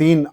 3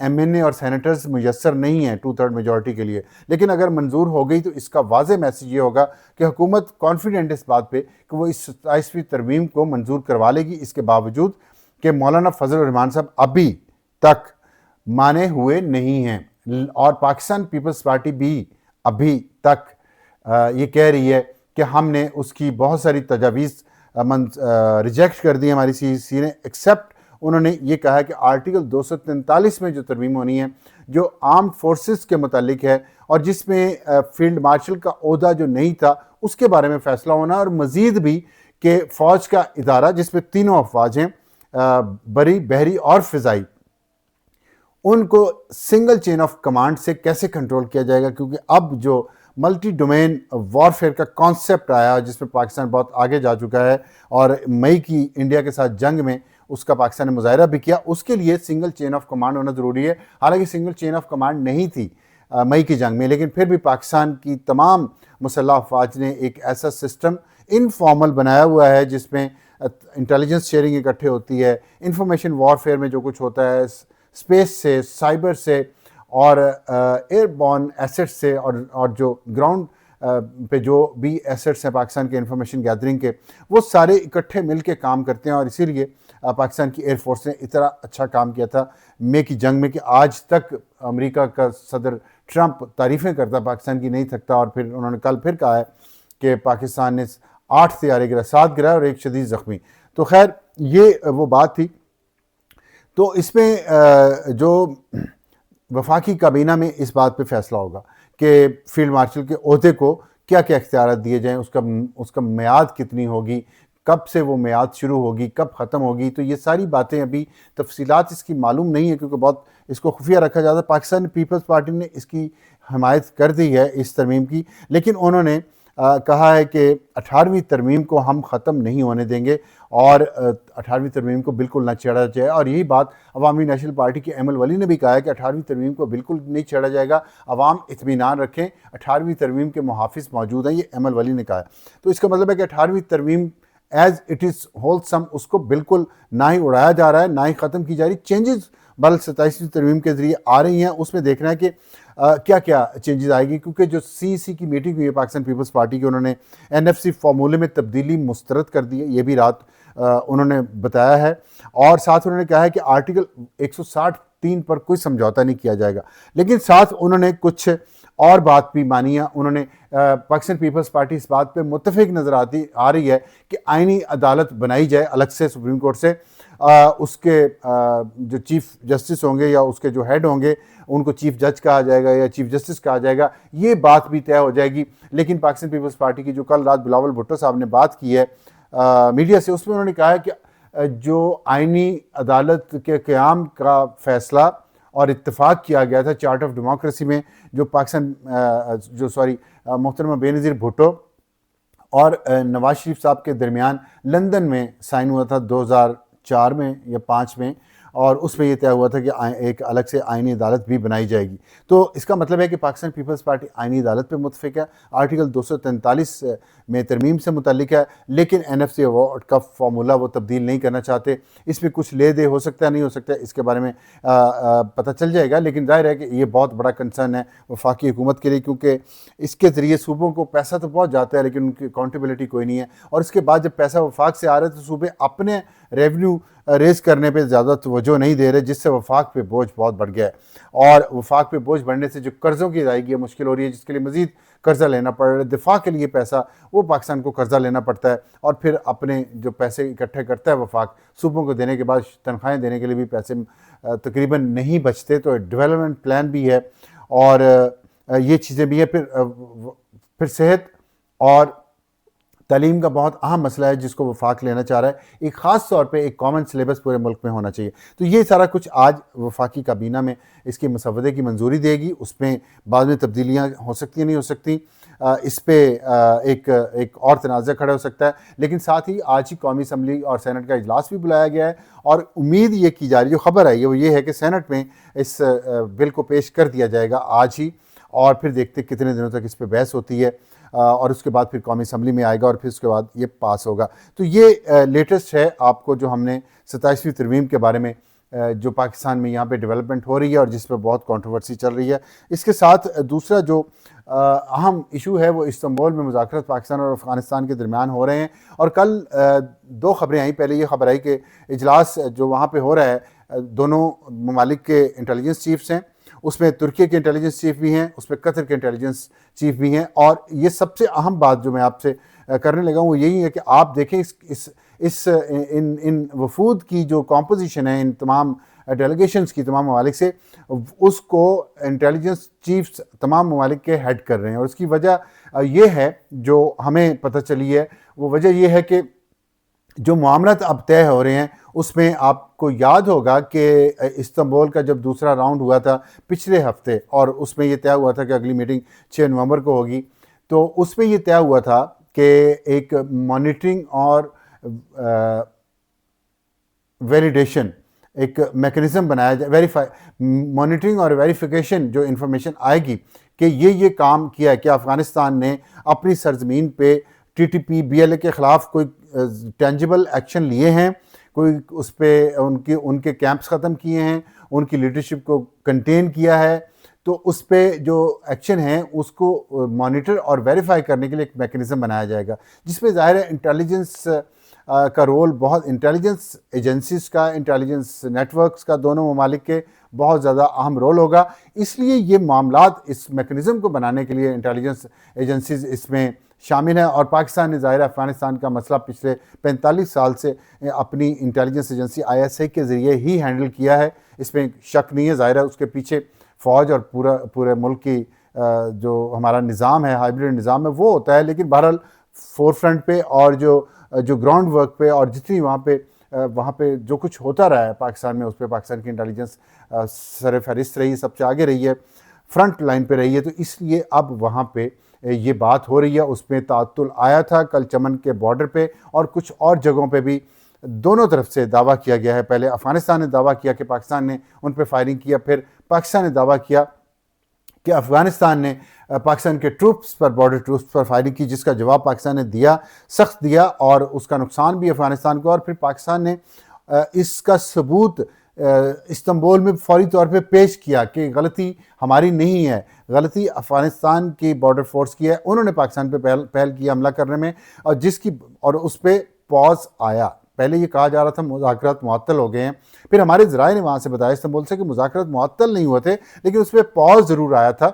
MNA اور senators میسر نہیں ہیں 2/3 میجورٹی کے لیے، لیکن اگر منظور ہو گئی تو اس کا واضح میسیج یہ ہوگا کہ حکومت کانفیڈنٹ اس بات پہ کہ وہ اس 27ویں ترمیم کو منظور کروا لے گی، اس کے باوجود کہ مولانا فضل الرحمان صاحب ابھی تک مانے ہوئے نہیں ہیں، اور پاکستان پیپلز پارٹی بھی ابھی تک یہ کہہ رہی ہے کہ ہم نے اس کی بہت ساری تجاویز ریجیکٹ کر دی ہماری CEC نے، ایکسیپٹ انہوں نے یہ کہا ہے کہ آرٹیکل 243 میں جو ترمیم ہونی ہے جو آرمڈ فورسز کے متعلق ہے اور جس میں فیلڈ مارشل کا عہدہ جو نہیں تھا اس کے بارے میں فیصلہ ہونا، اور مزید بھی کہ فوج کا ادارہ جس میں تینوں افواج ہیں، بری، بحری اور فضائی، ان کو سنگل چین آف کمانڈ سے کیسے کنٹرول کیا جائے گا، کیونکہ اب جو ملٹی ڈومین وارفیئر کا کانسیپٹ آیا جس میں پاکستان بہت آگے جا چکا ہے، اور مئی کی انڈیا کے ساتھ جنگ میں اس کا پاکستان نے مظاہرہ بھی کیا، اس کے لیے سنگل چین آف کمانڈ ہونا ضروری ہے۔ حالانکہ سنگل چین آف کمانڈ نہیں تھی مئی کی جنگ میں، لیکن پھر بھی پاکستان کی تمام مسلح افواج نے ایک ایسا سسٹم انفارمل بنایا ہوا ہے جس میں انٹیلیجنس شیئرنگ اکٹھے ہوتی ہے، انفارمیشن وارفیئر میں جو کچھ ہوتا ہے اسپیس سے، سائبر سے اور ایئر بورن ایسٹ سے، اور جو گراؤنڈ پہ جو بھی ایسٹس ہیں پاکستان کے انفارمیشن گیدرنگ کے، وہ سارے اکٹھے مل کے کام کرتے ہیں، اور اسی لیے پاکستان کی ایئر فورس نے اتنا اچھا کام کیا تھا مئی کی جنگ میں کہ آج تک امریکہ کا صدر ٹرمپ تعریفیں کرتا پاکستان کی نہیں تھکتا، اور پھر انہوں نے کل پھر کہا ہے کہ پاکستان نے 8 طیارے گرا، 7 گرا اور 1 شدید زخمی۔ تو خیر یہ وہ بات تھی۔ تو اس میں جو وفاقی کابینہ میں اس بات پہ فیصلہ ہوگا کہ فیلڈ مارشل کے عہدے کو کیا کیا اختیارات دیے جائیں، اس کا میعاد کتنی ہوگی، کب سے وہ میعاد شروع ہوگی، کب ختم ہوگی، تو یہ ساری باتیں ابھی تفصیلات اس کی معلوم نہیں ہے کیونکہ بہت اس کو خفیہ رکھا جاتا ہے۔ پاکستان پیپلز پارٹی نے اس کی حمایت کر دی ہے اس ترمیم کی، لیکن انہوں نے کہا ہے کہ 18ویں ترمیم کو ہم ختم نہیں ہونے دیں گے، اور 18ویں ترمیم کو بالکل نہ چھیڑا جائے، اور یہی بات عوامی نیشنل پارٹی کے ایمل ولی نے بھی کہا ہے کہ 18ویں ترمیم کو بالکل نہیں چھیڑا جائے گا، عوام اطمینان رکھیں، 18ویں ترمیم کے محافظ موجود ہیں، یہ ایمل ولی نے کہا ہے۔ تو اس کا مطلب ہے کہ 18ویں ترمیم ایز اٹ از ہولسم اس کو بالکل نہ ہی اڑایا جا رہا ہے، نہ ہی ختم کی جا رہی۔ چینجز بل 27ویں ترمیم کے ذریعے آ رہی ہیں، اس میں دیکھنا ہے کہ کیا کیا چینجز آئے گی، کیونکہ جو CEC کی میٹنگ ہوئی ہے پاکستان پیپلز پارٹی کی، انہوں نے NFC فارمولے میں تبدیلی مسترد کر دی ہے، یہ بھی رات انہوں نے بتایا ہے، اور ساتھ انہوں نے کہا ہے کہ آرٹیکل 160(3) پر کوئی سمجھوتا نہیں کیا جائے گا، لیکن ساتھ انہوں نے کچھ اور بات بھی مانی ہے۔ انہوں نے پاکستان پیپلز پارٹی اس بات پہ متفق نظر آ رہی ہے کہ آئینی عدالت بنائی جائے الگ سے سپریم کورٹ سے، اس کے جو چیف جسٹس ہوں گے یا اس کے جو ہیڈ ہوں گے ان کو چیف جج کہا جائے گا یا چیف جسٹس کہا جائے گا، یہ بات بھی طے ہو جائے گی۔ لیکن پاکستان پیپلز پارٹی کی جو کل رات بلاول بھٹو صاحب نے بات کی ہے میڈیا سے، اس میں انہوں نے کہا ہے کہ جو آئینی عدالت کے قیام کا فیصلہ اور اتفاق کیا گیا تھا چارٹ آف ڈیموکریسی میں، جو محترمہ بے نظیر بھٹو اور نواز شریف صاحب کے درمیان لندن میں سائن ہوا تھا 2004 میں یا 5 میں، اور اس میں یہ طے ہوا تھا کہ ایک الگ سے آئینی عدالت بھی بنائی جائے گی۔ تو اس کا مطلب ہے کہ پاکستان پیپلز پارٹی آئینی عدالت پہ متفق ہے، آرٹیکل 243 میں ترمیم سے متعلق ہے، لیکن NFC ایوارڈ کا فارمولہ وہ تبدیل نہیں کرنا چاہتے۔ اس میں کچھ لے دے ہو سکتا ہے، نہیں ہو سکتا ہے، اس کے بارے میں پتہ چل جائے گا، لیکن ظاہر ہے کہ یہ بہت بڑا کنسرن ہے وفاقی حکومت کے لیے، کیونکہ اس کے ذریعے صوبوں کو پیسہ تو پہنچ جاتا ہے لیکن ان کی اکاؤنٹیبلٹی کوئی نہیں ہے، اور اس کے بعد جب پیسہ وفاق سے آ رہا ہے تو صوبے اپنے ریونیو ریز کرنے پہ زیادہ توجہ نہیں دے رہے، جس سے وفاق پہ بوجھ بہت بڑھ گیا ہے، اور وفاق پہ بوجھ بڑھنے سے جو قرضوں کی ادائیگی مشکل ہو رہی ہے، جس کے لیے مزید قرضہ لینا پڑ رہا ہے، دفاع کے لیے پیسہ وہ پاکستان کو قرضہ لینا پڑتا ہے، اور پھر اپنے جو پیسے اکٹھے کرتا ہے وفاق صوبوں کو دینے کے بعد تنخواہیں دینے کے لیے بھی پیسے تقریباً نہیں بچتے۔ تو ڈیولپمنٹ پلان بھی ہے اور یہ چیزیں بھی ہیں، پھر صحت اور تعلیم کا بہت اہم مسئلہ ہے جس کو وفاق لینا چاہ رہا ہے، ایک خاص طور پہ ایک کامن سلیبس پورے ملک میں ہونا چاہیے۔ تو یہ سارا کچھ آج وفاقی کابینہ میں اس کے مسودے کی منظوری دے گی، اس میں بعد میں تبدیلیاں ہو سکتی ہیں نہیں ہو سکتی، اس پہ ایک اور تنازع کھڑا ہو سکتا ہے، لیکن ساتھ ہی آج ہی قومی اسمبلی اور سینٹ کا اجلاس بھی بلایا گیا ہے، اور امید یہ کی جا رہی ہے، جو خبر ہے وہ یہ ہے کہ سینٹ میں اس بل کو پیش کر دیا جائے گا آج ہی، اور پھر دیکھتے کتنے دنوں تک اس پہ بحث ہوتی ہے، اور اس کے بعد پھر قومی اسمبلی میں آئے گا اور پھر اس کے بعد یہ پاس ہوگا۔ تو یہ لیٹسٹ ہے آپ کو جو ہم نے 27ویں ترمیم کے بارے میں جو پاکستان میں یہاں پہ ڈیولپمنٹ ہو رہی ہے اور جس پہ بہت کنٹروورسی چل رہی ہے. اس کے ساتھ دوسرا جو اہم ایشو ہے وہ استنبول میں مذاکرات پاکستان اور افغانستان کے درمیان ہو رہے ہیں. اور کل دو خبریں آئیں. پہلے یہ خبر آئی کہ اجلاس جو وہاں پہ ہو رہا ہے دونوں ممالک کے انٹیلیجنس چیفز ہیں, اس میں ترکی کے انٹیلیجنس چیف بھی ہیں, اس میں قطر کے انٹیلیجنس چیف بھی ہیں. اور یہ سب سے اہم بات جو میں آپ سے کرنے لگا ہوں وہ یہی ہے کہ آپ دیکھیں ان وفود کی جو کمپوزیشن ہے ان تمام ڈیلیگیشنز کی تمام ممالک سے, اس کو انٹیلیجنس چیفز تمام ممالک کے ہیڈ کر رہے ہیں. اور اس کی وجہ یہ ہے جو ہمیں پتہ چلی ہے, وہ وجہ یہ ہے کہ جو معاملات اب طے ہو رہے ہیں اس میں آپ کو یاد ہوگا کہ استنبول کا جب دوسرا راؤنڈ ہوا تھا پچھلے ہفتے, اور اس میں یہ طے ہوا تھا کہ اگلی میٹنگ 6 نومبر کو ہوگی, تو اس میں یہ طے ہوا تھا کہ ایک مانیٹرنگ اور ویلیڈیشن ایک میکنزم بنایا جائے, مانیٹرنگ اور ویریفیکیشن جو انفارمیشن آئے گی کہ یہ کام کیا ہے کہ افغانستان نے اپنی سرزمین پہ T T P be L A کے خلاف کوئی ٹینجیبل ایکشن لیے ہیں, کوئی اس پہ ان کے کیمپس ختم کیے ہیں, ان کی لیڈرشپ کو کنٹین کیا ہے. تو اس پہ جو ایکشن ہیں اس کو مانیٹر اور ویریفائی کرنے کے لیے ایک میکنزم بنایا جائے گا, جس میں ظاہر ہے انٹیلیجنس کا رول بہت, انٹیلیجنس ایجنسیز کا, انٹیلیجنس نیٹ ورکس کا دونوں ممالک کے بہت زیادہ اہم رول ہوگا. اس لیے یہ معاملات اس میکنزم کو بنانے کے لیے انٹیلیجنس ایجنسیز اس میں شامل ہیں. اور پاکستان نے ظاہر افغانستان کا مسئلہ پچھلے 45 سال سے اپنی انٹیلیجنس ایجنسی ISI کے ذریعے ہی ہینڈل کیا ہے, اس میں شک نہیں ہے. ظاہر ہے اس کے پیچھے فوج اور پورے ملک کی جو ہمارا نظام ہے, ہائبرڈ نظام ہے, وہ ہوتا ہے. لیکن بہرحال فور فرنٹ پہ اور جو گراؤنڈ ورک پہ اور جتنی وہاں پہ جو کچھ ہوتا رہا ہے پاکستان میں, اس پہ پاکستان کی انٹیلیجنس سر فہرست رہی ہے, سب سے آگے رہی ہے, فرنٹ لائن پہ رہی ہے. تو اس لیے اب وہاں پہ یہ بات ہو رہی ہے. اس میں تعطل آیا تھا کل چمن کے بارڈر پہ, اور کچھ اور جگہوں پہ بھی دونوں طرف سے دعویٰ کیا گیا ہے. پہلے افغانستان نے دعویٰ کیا کہ پاکستان نے ان پہ فائرنگ کیا, پھر پاکستان نے دعویٰ کیا کہ افغانستان نے پاکستان کے ٹروپس پر, بارڈر ٹروپس پر فائرنگ کی, جس کا جواب پاکستان نے دیا, سخت دیا, اور اس کا نقصان بھی افغانستان کو. اور پھر پاکستان نے اس کا ثبوت استنبول میں فوری طور پہ پیش کیا کہ غلطی ہماری نہیں ہے, غلطی افغانستان کی بارڈر فورس کی ہے, انہوں نے پاکستان پہ پہل کی حملہ کرنے میں, اور اس پہ پاز آیا. پہلے یہ کہا جا رہا تھا مذاکرات معطل ہو گئے ہیں, پھر ہمارے ذرائع نے وہاں سے بتایا استنبول سے کہ مذاکرات معطل نہیں ہوئے تھے, لیکن اس پہ پاز ضرور آیا تھا,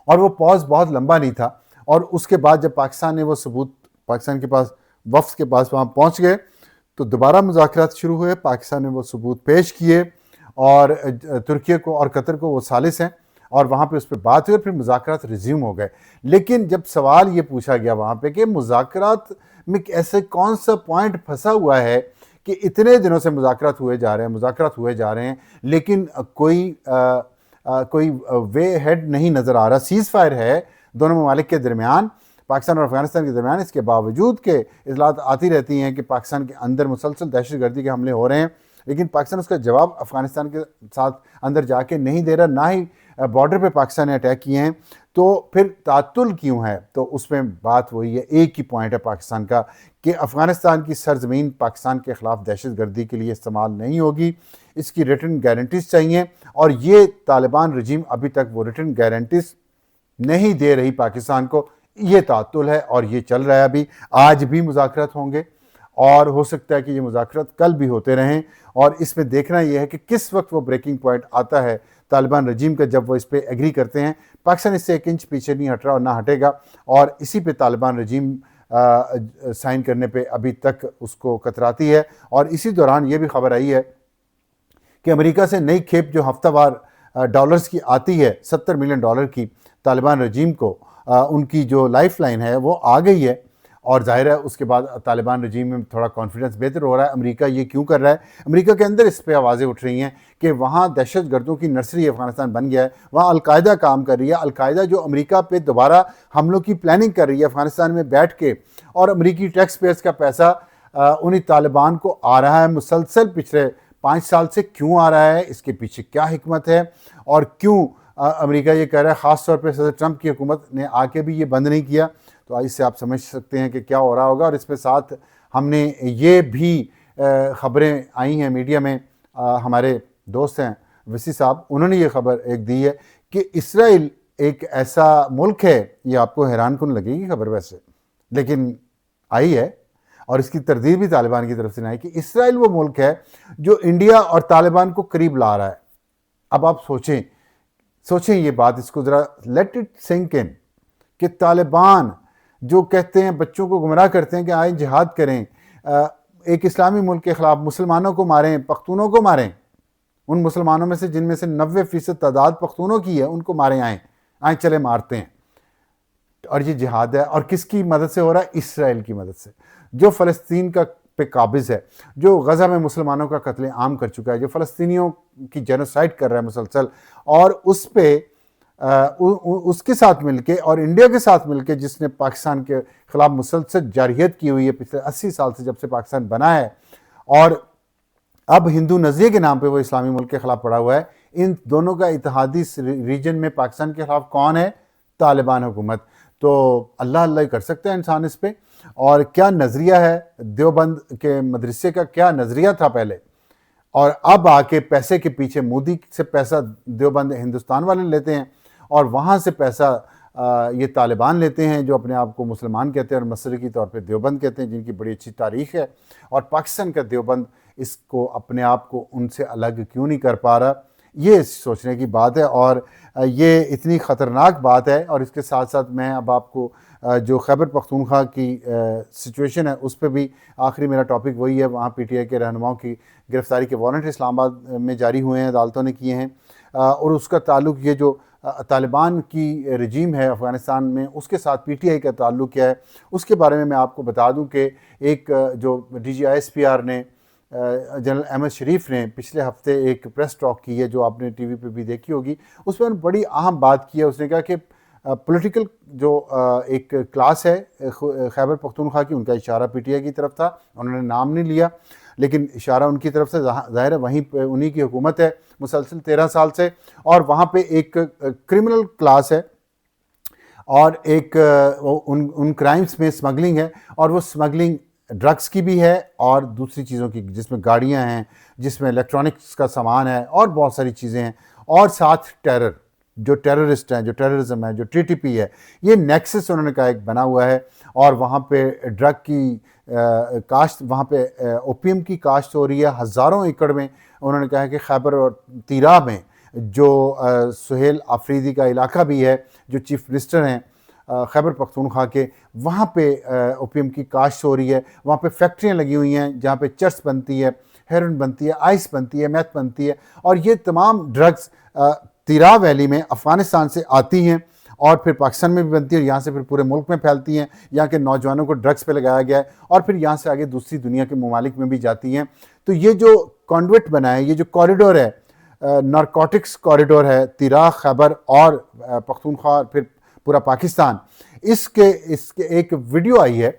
اور وہ پاز بہت لمبا نہیں تھا. اور اس کے بعد جب پاکستان نے وہ ثبوت پاکستان کے پاس, وفد کے پاس وہاں پہنچ گئے, تو دوبارہ مذاکرات شروع ہوئے. پاکستان نے وہ ثبوت پیش کیے, اور ترکیہ کو اور قطر کو وہ ثالث ہیں, اور وہاں پہ اس پہ بات ہوئی, اور پھر مذاکرات ریزیوم ہو گئے. لیکن جب سوال یہ پوچھا گیا وہاں پہ کہ مذاکرات میں ایسے کون سا پوائنٹ پھنسا ہوا ہے کہ اتنے دنوں سے مذاکرات ہوئے جا رہے ہیں لیکن کوئی وے ہیڈ نہیں نظر آ رہا. سیز فائر ہے دونوں ممالک کے درمیان, پاکستان اور افغانستان کے درمیان, اس کے باوجود کہ اطلاعات آتی رہتی ہیں کہ پاکستان کے اندر مسلسل دہشت گردی کے حملے ہو رہے ہیں, لیکن پاکستان اس کا جواب افغانستان کے ساتھ اندر جا کے نہیں دے رہا, نہ ہی بارڈر پہ پاکستان نے اٹیک کیے ہیں. تو پھر تعطل کیوں ہے؟ تو اس میں بات وہی ہے, ایک ہی پوائنٹ ہے پاکستان کا کہ افغانستان کی سرزمین پاکستان کے خلاف دہشت گردی کے لیے استعمال نہیں ہوگی, اس کی ریٹن گارنٹیز چاہیے, اور یہ طالبان رجیم ابھی تک وہ ریٹن گارنٹیز نہیں دے رہی پاکستان کو. یہ تعطل ہے, اور یہ چل رہا ہے. ابھی آج بھی مذاکرات ہوں گے, اور ہو سکتا ہے کہ یہ مذاکرات کل بھی ہوتے رہیں, اور اس میں دیکھنا یہ ہے کہ کس وقت وہ بریکنگ پوائنٹ آتا ہے طالبان رجیم کا, جب وہ اس پہ ایگری کرتے ہیں. پاکستان اس سے 1 انچ پیچھے نہیں ہٹ رہا اور نہ ہٹے گا, اور اسی پہ طالبان رجیم سائن کرنے پہ ابھی تک اس کو کتراتی ہے. اور اسی دوران یہ بھی خبر آئی ہے کہ امریکہ سے نئی کھیپ جو ہفتہ وار ڈالرز کی آتی ہے, $70 ملین کی, طالبان رجیم کو ان کی جو لائف لائن ہے وہ آ گئی ہے. اور ظاہر ہے اس کے بعد طالبان رجیم میں تھوڑا کانفیڈنس بہتر ہو رہا ہے. امریکہ یہ کیوں کر رہا ہے؟ امریکہ کے اندر اس پہ آوازیں اٹھ رہی ہیں کہ وہاں دہشت گردوں کی نرسری افغانستان بن گیا ہے, وہاں القاعدہ کام کر رہی ہے. القاعدہ جو امریکہ پہ دوبارہ حملوں کی پلاننگ کر رہی ہے افغانستان میں بیٹھ کے, اور امریکی ٹیکس پیئرز کا پیسہ انہی طالبان کو آ رہا ہے مسلسل پچھلے 5 سال سے. کیوں آ رہا ہے؟ اس کے پیچھے کیا حکمت ہے, اور کیوں امریکہ یہ کہہ رہا ہے؟ خاص طور پہ صدر ٹرمپ کی حکومت نے آ کے بھی یہ بند نہیں کیا. تو اس سے آپ سمجھ سکتے ہیں کہ کیا ہو رہا ہوگا. اور اس پہ ساتھ ہم نے یہ بھی خبریں آئی ہیں میڈیا میں ہمارے دوست ہیں وسی صاحب، انہوں نے یہ خبر ایک دی ہے کہ اسرائیل ایک ایسا ملک ہے، یہ آپ کو حیران کن لگے گی خبر ویسے، لیکن آئی ہے، اور اس کی تردید بھی طالبان کی طرف سے نہیں آئی، کہ اسرائیل وہ ملک ہے جو انڈیا اور طالبان کو قریب لا رہا ہے۔ اب آپ سوچیں یہ بات، اس کو ذرا لیٹ اٹ سنک ان، کہ طالبان جو کہتے ہیں، بچوں کو گمراہ کرتے ہیں کہ آئیں جہاد کریں، ایک اسلامی ملک کے خلاف مسلمانوں کو ماریں، پختونوں کو ماریں، ان مسلمانوں میں سے جن میں سے 90% تعداد پختونوں کی ہے، ان کو ماریں، آئیں چلے مارتے ہیں، اور یہ جہاد ہے۔ اور کس کی مدد سے ہو رہا ہے؟ اسرائیل کی مدد سے، جو فلسطین پہ قابض ہے، جو غزہ میں مسلمانوں کا قتل عام کر چکا ہے، جو فلسطینیوں کی جینوسائیڈ کر رہا ہے مسلسل، اور اس پہ اس کے ساتھ مل کے اور انڈیا کے ساتھ مل کے، جس نے پاکستان کے خلاف مسلسل جارحیت کی ہوئی ہے پچھلے 80 سال سے، جب سے پاکستان بنا ہے، اور اب ہندو نظریے کے نام پہ وہ اسلامی ملک کے خلاف پڑا ہوا ہے۔ ان دونوں کا اتحادی ریجن میں پاکستان کے خلاف کون ہے؟ طالبان حکومت۔ تو اللہ اللہ کر سکتا ہے انسان اس پہ۔ اور کیا نظریہ ہے دیوبند کے مدرسے کا، کیا نظریہ تھا پہلے، اور اب آ کے پیسے کے پیچھے، مودی سے پیسہ دیوبند ہندوستان والے لیتے ہیں، اور وہاں سے پیسہ یہ طالبان لیتے ہیں، جو اپنے آپ کو مسلمان کہتے ہیں اور مشرقی طور پہ دیوبند کہتے ہیں، جن کی بڑی اچھی تاریخ ہے، اور پاکستان کا دیوبند اس کو اپنے آپ کو ان سے الگ کیوں نہیں کر پا رہا؟ یہ سوچنے کی بات ہے، اور یہ اتنی خطرناک بات ہے۔ اور اس کے ساتھ ساتھ میں اب آپ کو جو خیبر پختونخوا کی سچویشن ہے اس پہ بھی آخری میرا ٹاپک وہی ہے۔ وہاں پی ٹی آئی کے رہنماؤں کی گرفتاری کے وارنٹ اسلام آباد میں جاری ہوئے ہیں، عدالتوں نے کیے ہیں، اور اس کا تعلق یہ جو طالبان کی رجیم ہے افغانستان میں، اس کے ساتھ پی ٹی آئی کا تعلق کیا ہے، اس کے بارے میں آپ کو بتا دوں کہ ایک جو D G I S P R نے، جنرل احمد شریف نے پچھلے ہفتے ایک پریس ٹاک کی ہے، جو آپ نے ٹی وی پہ بھی دیکھی ہوگی، اس میں بڑی اہم بات کی ہے۔ اس نے کہا کہ پولیٹیکل جو ایک کلاس ہے خیبر پختونخوا کی، ان کا اشارہ پی ٹی آئی کی طرف تھا، انہوں نے نام نہیں لیا، لیکن اشارہ ان کی طرف سے ظاہر ہے، وہیں پہ انہی کی حکومت ہے مسلسل 13 سال سے، اور وہاں پہ ایک کرمنل کلاس ہے، اور ایک ان کرائمز میں سمگلنگ ہے، اور وہ سمگلنگ ڈرگس کی بھی ہے اور دوسری چیزوں کی، جس میں گاڑیاں ہیں، جس میں الیکٹرانکس کا سامان ہے، اور بہت ساری چیزیں ہیں، اور ساتھ ٹیرر، جو ٹیررسٹ ہیں، جو ٹیررزم ہے، جو ٹی ٹی پی ہے، یہ نیکسس انہوں نے کہا ایک بنا ہوا ہے، اور وہاں پہ ڈرگ کی کاشت، وہاں پہ اوپیم کی کاشت ہو رہی ہے ہزاروں ایکڑ میں۔ انہوں نے کہا کہ خیبر اور تیرا میں جو سہیل آفریدی کا علاقہ بھی ہے، جو چیف منسٹر ہیں خیبر پختونخوا کے، وہاں پہ اوپیم کی کاشت ہو رہی ہے، وہاں پہ فیکٹریاں لگی ہوئی ہیں جہاں پہ چرس بنتی ہے، ہیروئن بنتی ہے، آئس بنتی ہے، میتھ بنتی ہے، اور یہ تمام ڈرگز تیرا ویلی میں افغانستان سے آتی ہیں، اور پھر پاکستان میں بھی بنتی ہے، اور یہاں سے پھر پورے ملک میں پھیلتی ہیں، یہاں کے نوجوانوں کو ڈرگز پہ لگایا گیا ہے، اور پھر یہاں سے آگے دوسری دنیا کے ممالک میں بھی جاتی ہیں۔ تو یہ جو کانڈویٹ بنا ہے، یہ جو کوریڈور ہے، نارکوٹکس کوریڈور ہے، تیرا، خیبر اور پختونخوا، پھر پورا پاکستان، اس کے ایک ویڈیو آئی ہے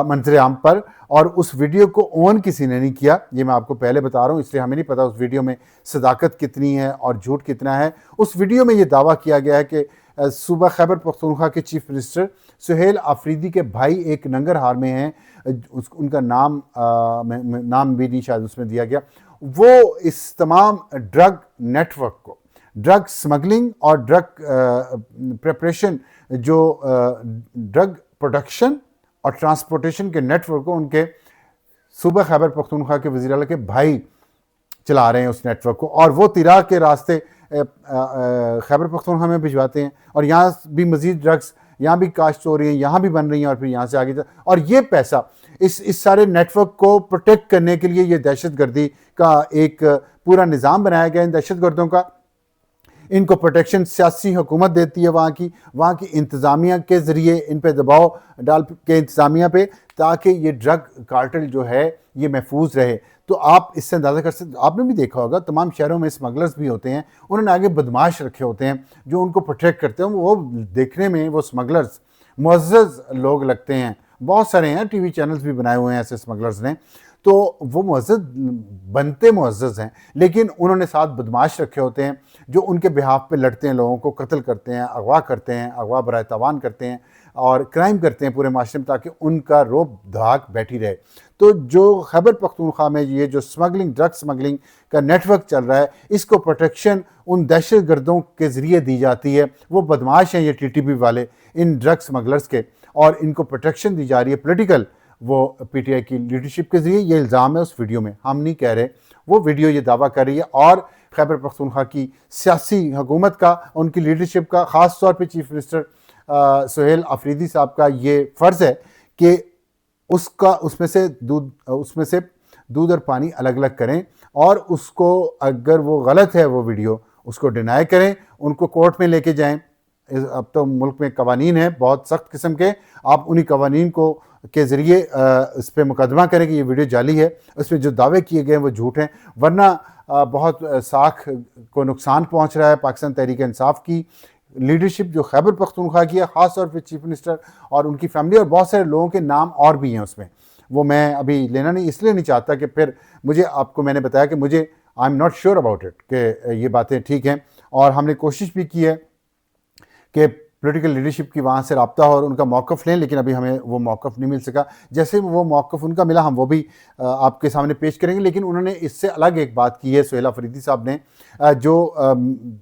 منظر عام پر، اور اس ویڈیو کو اون کسی نے نہیں کیا، یہ میں آپ کو پہلے بتا رہا ہوں، اس لیے ہمیں نہیں پتا اس ویڈیو میں صداقت کتنی ہے اور جھوٹ کتنا ہے۔ اس ویڈیو میں یہ دعویٰ کیا گیا ہے کہ صوبہ خیبر پختونخوا کے چیف منسٹر سہیل آفریدی کے بھائی ایک ننگرہار میں ہیں، ان کا نام بھی نہیں شاید اس میں دیا گیا، وہ اس تمام ڈرگ نیٹ ورک کو، ڈرگ سمگلنگ اور ڈرگ پریپریشن، جو ڈرگ پروڈکشن اور ٹرانسپورٹیشن کے نیٹ ورک کو، ان کے صوبہ خیبر پختونخوا کے وزیر اعلیٰ کے بھائی چلا رہے ہیں اس نیٹ ورک کو، اور وہ تیرا کے راستے خیبر پختونخوا میں بھجواتے ہیں، اور یہاں بھی مزید ڈرگس، یہاں بھی کاشت ہو رہی ہیں، یہاں بھی بن رہی ہیں، اور پھر یہاں سے آگے اور یہ پیسہ اس سارے نیٹ ورک کو پروٹیکٹ کرنے کے لیے یہ دہشت گردی کا ایک پورا نظام بنایا گیا ان دہشت گردوں کا۔ ان کو پروٹیکشن سیاسی حکومت دیتی ہے وہاں کی انتظامیہ کے ذریعے، ان پہ دباؤ ڈال کے انتظامیہ پہ، تاکہ یہ ڈرگ کارٹل جو ہے یہ محفوظ رہے۔ تو آپ اس سے اندازہ کر سکتے، آپ نے بھی دیکھا ہوگا تمام شہروں میں اسمگلرز بھی ہوتے ہیں، انہوں نے آگے بدماش رکھے ہوتے ہیں جو ان کو پروٹیکٹ کرتے ہیں، وہ دیکھنے میں وہ اسمگلرز معزز لوگ لگتے ہیں، بہت سارے ہیں، ٹی وی چینلز بھی بنائے ہوئے ہیں ایسے اسمگلرز نے، تو وہ معزز بنتے معزز ہیں، لیکن انہوں نے ساتھ بدماش رکھے ہوتے ہیں جو ان کے بہاف پہ لڑتے ہیں، لوگوں کو قتل کرتے ہیں، اغوا برائے تاوان کرتے ہیں، اور کرائم کرتے ہیں پورے معاشرے میں، تاکہ ان کا روب دھاک بیٹھی رہے۔ تو جو خیبر پختونخوا میں یہ جو سمگلنگ ڈرگ سمگلنگ کا نیٹ ورک چل رہا ہے اس کو پروٹیکشن ان دہشت گردوں کے ذریعے دی جاتی ہے. وہ بدماش ہیں یہ ٹی ٹی پی والے ان ڈرگ سمگلرز کے, اور ان کو پروٹیکشن دی جا رہی ہے پولیٹیکل وہ پی ٹی آئی کی لیڈرشپ کے ذریعے. یہ الزام ہے اس ویڈیو میں, ہم نہیں کہہ رہے, وہ ویڈیو یہ دعویٰ کر رہی ہے. اور خیبر پختونخوا کی سیاسی حکومت کا, ان کی لیڈرشپ کا, خاص طور پہ چیف منسٹر سہیل آفریدی صاحب کا یہ فرض ہے کہ اس میں سے دودھ اور پانی الگ الگ کریں, اور اس کو اگر وہ غلط ہے وہ ویڈیو اس کو ڈینائی کریں, ان کو کورٹ میں لے کے جائیں. اب تو ملک میں قوانین ہیں بہت سخت قسم کے, آپ انہی قوانین کو کے ذریعے اس پہ مقدمہ کریں کہ یہ ویڈیو جعلی ہے, اس میں جو دعوے کیے گئے ہیں وہ جھوٹ ہیں, ورنہ بہت ساکھ کو نقصان پہنچ رہا ہے پاکستان تحریک انصاف کی لیڈرشپ جو خیبر پختونخوا کی ہے, خاص طور پہ چیف منسٹر اور ان کی فیملی, اور بہت سارے لوگوں کے نام اور بھی ہیں اس میں. وہ میں ابھی لینا نہیں اس لیے نہیں چاہتا کہ پھر مجھے, آپ کو میں نے بتایا کہ مجھے I am not sure about it کہ یہ باتیں ٹھیک ہیں, اور ہم نے کوشش بھی کی ہے کہ پولیٹیکل لیڈرشپ کی وہاں سے رابطہ ہو اور ان کا موقف لیں, لیکن ابھی ہمیں وہ موقف نہیں مل سکا. جیسے وہ موقف ان کا ملا ہم وہ بھی آپ کے سامنے پیش کریں گے. لیکن انہوں نے اس سے الگ ایک بات کی ہے سہیل آفریدی صاحب نے,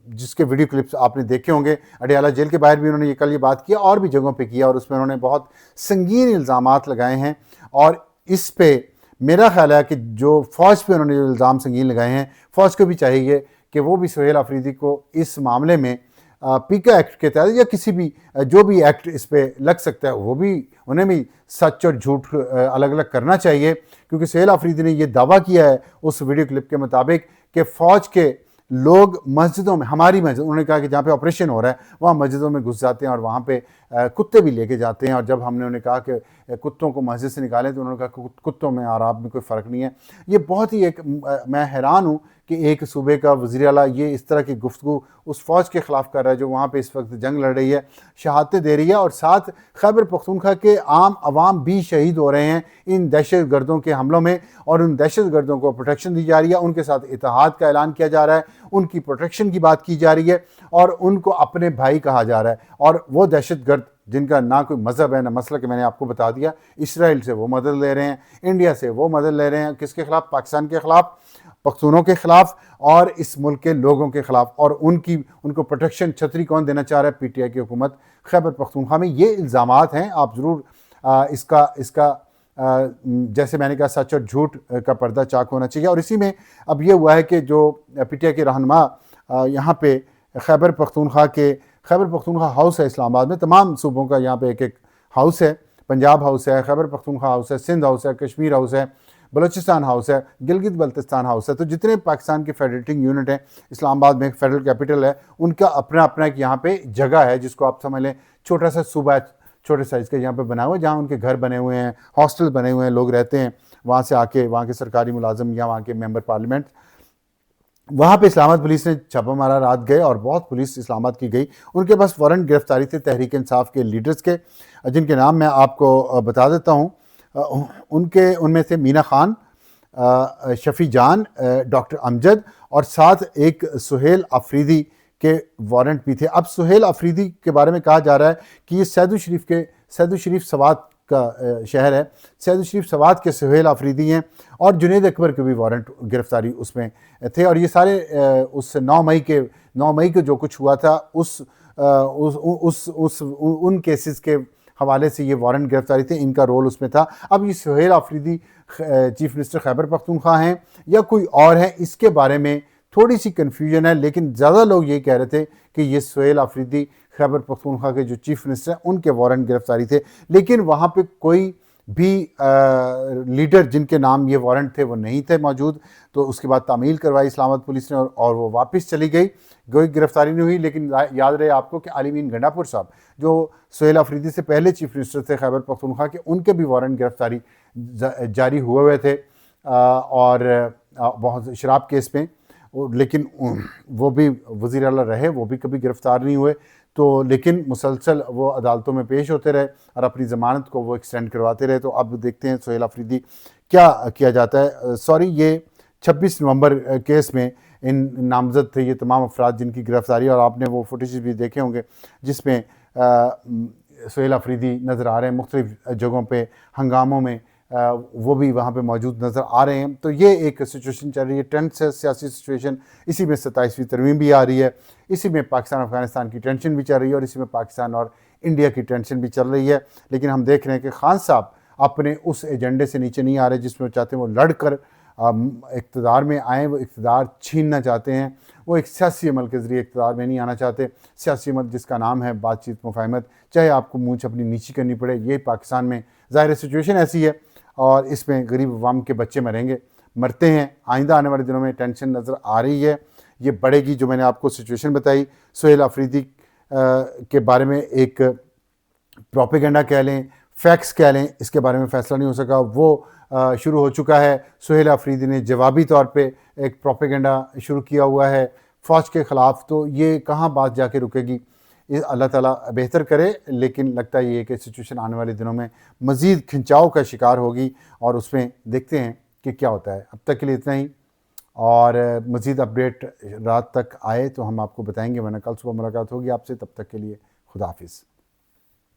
جس کے ویڈیو کلپس آپ نے دیکھے ہوں گے. اڈیالہ جیل کے باہر بھی انہوں نے کل یہ بات کیا, اور بھی جگہوں پہ کیا, اور اس میں انہوں نے بہت سنگین الزامات لگائے ہیں. اور اس پہ میرا خیال ہے کہ جو فوج پہ انہوں نے جو الزام سنگین لگائے ہیں, فوج کو بھی چاہیے کہ وہ بھی سہیل آفریدی کو اس معاملے میں پیکا ایکٹ کے تحت یا کسی بھی جو بھی ایکٹ اس پہ لگ سکتا ہے, وہ بھی انہیں بھی سچ اور جھوٹ الگ الگ کرنا چاہیے. کیونکہ سہیل آفریدی نے یہ دعویٰ کیا ہے اس ویڈیو کلپ کے مطابق کہ فوج کے لوگ مسجدوں میں, ہماری مسجد, انہوں نے کہا کہ جہاں پہ آپریشن ہو رہا ہے وہاں مسجدوں میں گھس جاتے ہیں اور وہاں پہ کتے بھی لے کے جاتے ہیں. اور جب ہم نے انہیں کہا کہ کتوں کو مسجد سے نکالیں تو انہوں نے کہا کہ کتوں میں اور آپ میں کوئی فرق نہیں ہے. یہ بہت ہی ایک, میں حیران ہوں کہ ایک صوبے کا وزیر اعلیٰ یہ اس طرح کی گفتگو اس فوج کے خلاف کر رہا ہے جو وہاں پہ اس وقت جنگ لڑ رہی ہے, شہادتیں دے رہی ہے, اور ساتھ خیبر پختونخوا کے عام عوام بھی شہید ہو رہے ہیں ان دہشت گردوں کے حملوں میں, اور ان دہشت گردوں کو پروٹیکشن دی جا رہی ہے, ان کے ساتھ اتحاد کا اعلان کیا جا رہا ہے, ان کی پروٹیکشن کی بات کی جا رہی ہے, اور ان کو اپنے بھائی کہا جا رہا ہے. اور وہ دہشت گرد جن کا نہ کوئی مذہب ہے نہ مسئلہ, کہ میں نے آپ کو بتا دیا, اسرائیل سے وہ مدد لے رہے ہیں, انڈیا سے وہ مدد لے رہے ہیں, کس کے خلاف؟ پاکستان کے خلاف, پختونوں کے خلاف, اور اس ملک کے لوگوں کے خلاف. اور ان کو پروٹیکشن چھتری کون دینا چاہ رہا ہے؟ پی ٹی آئی کی حکومت خیبر پختونخوا میں. یہ الزامات ہیں, آپ ضرور اس کا جیسے میں نے کہا سچ اور جھوٹ کا پردہ چاک ہونا چاہیے. اور اسی میں اب یہ ہوا ہے کہ جو پی ٹی آئی کے رہنما یہاں پہ خیبر پختونخوا ہاؤس ہے اسلام آباد میں, تمام صوبوں کا یہاں پہ ایک ایک ہاؤس ہے, پنجاب ہاؤس ہے, خیبر پختونخوا ہاؤس ہے, سندھ ہاؤس ہے, کشمیر ہاؤس ہے, بلوچستان ہاؤس ہے, گلگت بلتستان ہاؤس ہے. تو جتنے پاکستان کے فیڈریٹنگ یونٹ ہیں, اسلام آباد میں فیڈرل کیپٹل ہے, ان کا اپنا اپنا ایک یہاں پہ جگہ ہے جس کو آپ سمجھ لیں چھوٹا سا صوبہ ہے, چھوٹے سائز کے یہاں پہ بنا ہوا ہے, جہاں ان کے گھر بنے ہوئے ہیں, ہاسٹل بنے ہوئے ہیں, لوگ رہتے ہیں وہاں سے آ کے, وہاں کے سرکاری ملازم یا وہاں کے ممبر پارلیمنٹ. وہاں پہ اسلام آباد پولیس نے چھاپہ مارا, رات گئے اور بہت پولیس اسلام آباد کی گئی. ان کے پاس وارنٹ گرفتاری تھے تحریک انصاف کے لیڈرز کے, جن کے نام میں آپ کو بتا دیتا ہوں. ان میں سے مینا خان, شفیع جان, ڈاکٹر امجد, اور ساتھ ایک سہیل آفریدی کے وارنٹ بھی تھے. اب سہیل آفریدی کے بارے میں کہا جا رہا ہے کہ یہ سیدو شریف سوات کا شہر ہے, سیدو شریف سوات کے سہیل آفریدی ہیں, اور جنید اکبر کے بھی وارنٹ گرفتاری اس میں تھے. اور یہ سارے اس 9 مئی کو جو کچھ ہوا تھا ان کیسز کے حوالے سے یہ وارنٹ گرفتاری تھے, ان کا رول اس میں تھا. اب یہ سہیل آفریدی چیف منسٹر خیبر پختونخوا ہیں یا کوئی اور ہے, اس کے بارے میں تھوڑی سی کنفیوژن ہے. لیکن زیادہ لوگ یہ کہہ رہے تھے کہ یہ سہیل آفریدی خیبر پختونخوا کے جو چیف منسٹر ہیں ان کے وارنٹ گرفتاری تھے. لیکن وہاں پہ کوئی بھی لیڈر جن کے نام یہ وارنٹ تھے وہ نہیں تھے موجود. تو اس کے بعد تعمیل کروائی اسلام آباد پولیس نے اور وہ واپس چلی گئی, کوئی گرفتاری نہیں ہوئی. لیکن یاد رہے آپ کو کہ عالمین گنڈا پور صاحب جو سہیل آفریدی سے پہلے چیف منسٹر تھے خیبر پختونخوا کے, ان کے بھی وارنٹ گرفتاری جاری ہوئے تھے, اور بہت شراب کیس میں. لیکن وہ بھی وزیر اعلیٰ رہے, وہ بھی کبھی گرفتار نہیں ہوئے. تو لیکن مسلسل وہ عدالتوں میں پیش ہوتے رہے اور اپنی ضمانت کو وہ ایکسٹینڈ کرواتے رہے. تو اب دیکھتے ہیں سہیل آفریدی کیا کیا جاتا ہے. یہ 26 نومبر کیس میں ان نامزد تھے یہ تمام افراد جن کی گرفتاری, اور آپ نے وہ فوٹیج بھی دیکھے ہوں گے جس میں سہیل آفریدی نظر آ رہے ہیں مختلف جگہوں پہ ہنگاموں میں وہ بھی وہاں پہ موجود نظر آ رہے ہیں. تو یہ ایک سچویشن چل رہی ہے، ٹینس ہے سیاسی سچویشن. اسی میں 27ویں ترمیم بھی آ رہی ہے، اسی میں پاکستان افغانستان کی ٹینشن بھی چل رہی ہے، اور اسی میں پاکستان اور انڈیا کی ٹینشن بھی چل رہی ہے. لیکن ہم دیکھ رہے ہیں کہ خان صاحب اپنے اس ایجنڈے سے نیچے نہیں آ رہے جس میں وہ چاہتے ہیں وہ لڑ کر اقتدار میں آئیں. وہ اقتدار چھیننا چاہتے ہیں، وہ ایک سیاسی عمل کے ذریعے اقتدار میں نہیں آنا چاہتے. سیاسی عمل جس کا نام ہے بات چیت مفاہمت، چاہے آپ کو مونچھ اپنی نیچی کرنی پڑے. یہ پاکستان میں ظاہر سچویشن ایسی ہے، اور اس میں غریب عوام کے بچے مریں گے، مرتے ہیں. آئندہ آنے والے دنوں میں ٹینشن نظر آ رہی ہے، یہ بڑھے گی. جو میں نے آپ کو سچویشن بتائی سہیل آفریدی کے بارے میں، ایک پروپیگنڈا کہہ لیں، فیکس کہہ لیں، اس کے بارے میں فیصلہ نہیں ہو سکا. وہ شروع ہو چکا ہے. سہیل آفریدی نے جوابی طور پہ ایک پروپیگنڈا شروع کیا ہوا ہے فوج کے خلاف. تو یہ کہاں بات جا کے رکے گی؟ اللہ تعالیٰ بہتر کرے. لیکن لگتا ہے یہ کہ سچویشن آنے والے دنوں میں مزید کھنچاؤ کا شکار ہوگی، اور اس میں دیکھتے ہیں کہ کیا ہوتا ہے. اب تک کے لیے اتنا ہی، اور مزید اپڈیٹ رات تک آئے تو ہم آپ کو بتائیں گے، ورنہ کل صبح ملاقات ہوگی آپ سے. تب تک کے لیے خدا حافظ.